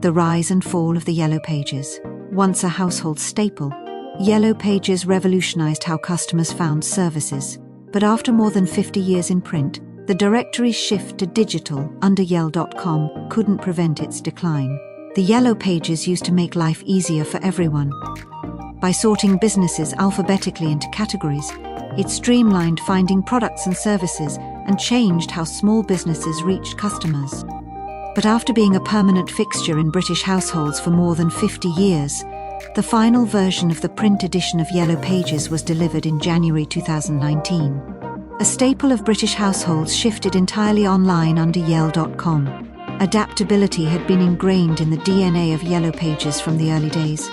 The rise and fall of the Yellow Pages. Once a household staple, Yellow Pages revolutionized how customers found services. But after more than 50 years in print, the directory's shift to digital under yell.com couldn't prevent its decline. The Yellow Pages used to make life easier for everyone. By sorting businesses alphabetically into categories, it streamlined finding products and services and changed how small businesses reached customers. But after being a permanent fixture in British households for more than 50 years, the final version of the print edition of Yellow Pages was delivered in January 2019. A staple of British households shifted entirely online under yell.com. Adaptability had been ingrained in the DNA of Yellow Pages from the early days.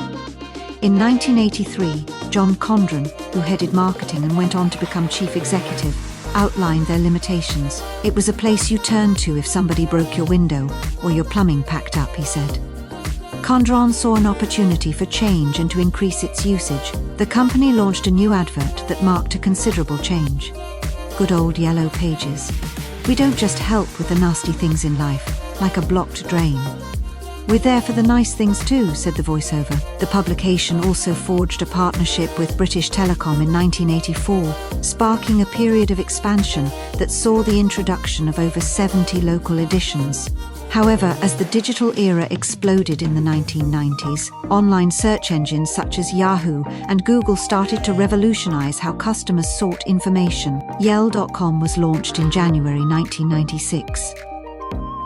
In 1983, John Condren, who headed marketing and went on to become chief executive, outlined their limitations. It was a place you turned to if somebody broke your window or your plumbing packed up, he said. Condren saw an opportunity for change and to increase its usage. The company launched a new advert that marked a considerable change. Good old Yellow Pages. We don't just help with the nasty things in life, like a blocked drain. We're there for the nice things too, said the voiceover. The publication also forged a partnership with British Telecom in 1984, sparking a period of expansion that saw the introduction of over 70 local editions. However, as the digital era exploded in the 1990s, online search engines such as Yahoo and Google started to revolutionize how customers sought information. Yell.com was launched in January 1996.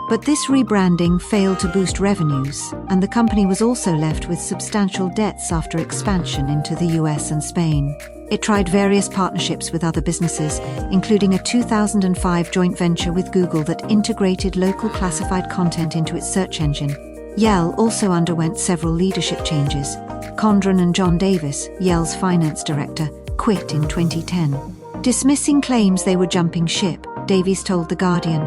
But this rebranding failed to boost revenues, and the company was also left with substantial debts after expansion into the US and Spain. It tried various partnerships with other businesses, including a 2005 joint venture with Google that integrated local classified content into its search engine. Yell also underwent several leadership changes. Condren and John Davis, Yell's finance director, quit in 2010. Dismissing claims they were jumping ship, Davies told The Guardian,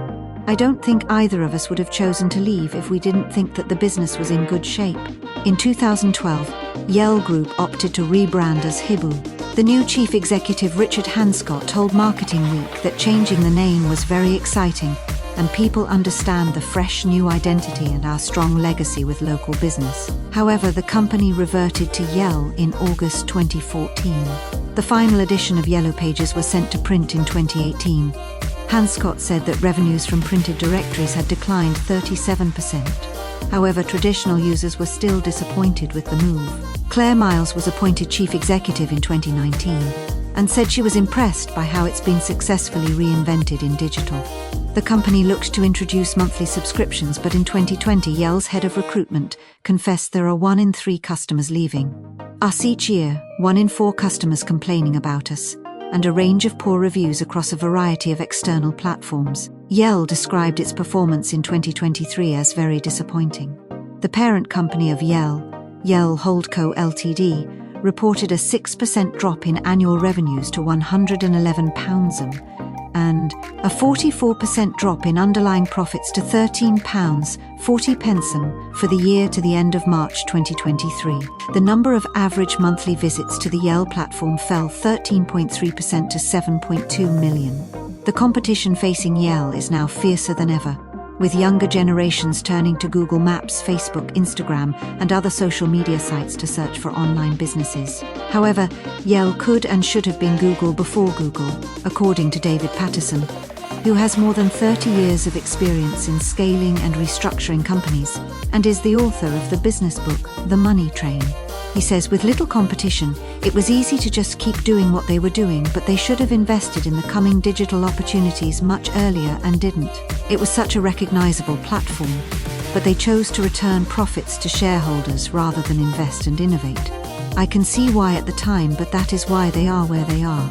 "I don't think either of us would have chosen to leave if we didn't think that the business was in good shape." In 2012, Yell Group opted to rebrand as Hibu. The new chief executive Richard Hanscott told Marketing Week that changing the name was very exciting and people understand the fresh new identity and our strong legacy with local business. However, the company reverted to Yell in August 2014. The final edition of Yellow Pages was sent to print in 2018. Hanscott said that revenues from printed directories had declined 37%. However, traditional users were still disappointed with the move. Claire Miles was appointed chief executive in 2019 and said she was impressed by how it's been successfully reinvented in digital. The company looked to introduce monthly subscriptions, but in 2020, Yell's head of recruitment confessed there are 1 in 3 customers leaving us each year, 1 in 4 customers complaining about us, and a range of poor reviews across a variety of external platforms. Yell described its performance in 2023 as very disappointing. The parent company of Yell, Yell Holdco Ltd, reported a 6% drop in annual revenues to £111 and a 44% drop in underlying profits to £13.40 for the year to the end of March 2023. The number of average monthly visits to the Yell platform fell 13.3% to 7.2 million. The competition facing Yell is now fiercer than ever, with younger generations turning to Google Maps, Facebook, Instagram, and other social media sites to search for online businesses. However, Yell could and should have been Google before Google, according to David Patterson, who has more than 30 years of experience in scaling and restructuring companies, and is the author of the business book, The Money Train. He says with little competition, it was easy to just keep doing what they were doing, but they should have invested in the coming digital opportunities much earlier and didn't. It was such a recognizable platform, but they chose to return profits to shareholders rather than invest and innovate. I can see why at the time, but that is why they are where they are.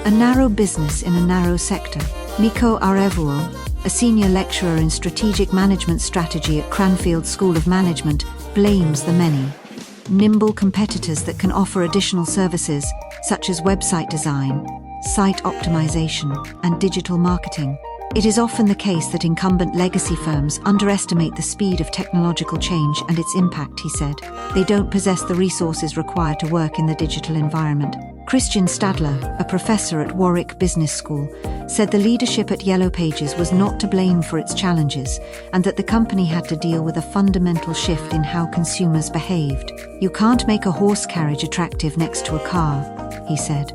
A narrow business in a narrow sector. Mikko Arevuo, a senior lecturer in strategic management strategy at Cranfield School of Management, blames the many nimble competitors that can offer additional services such as website design, site optimization, and digital marketing. It is often the case that incumbent legacy firms underestimate the speed of technological change and its impact, he said. They don't possess the resources required to work in the digital environment. Christian Stadler, a professor at Warwick Business School, said the leadership at yellowpages was not to blame for its challenges and that the company had to deal with a fundamental shift in how consumers behaved. You can't make a horse carriage attractive next to a car, he said.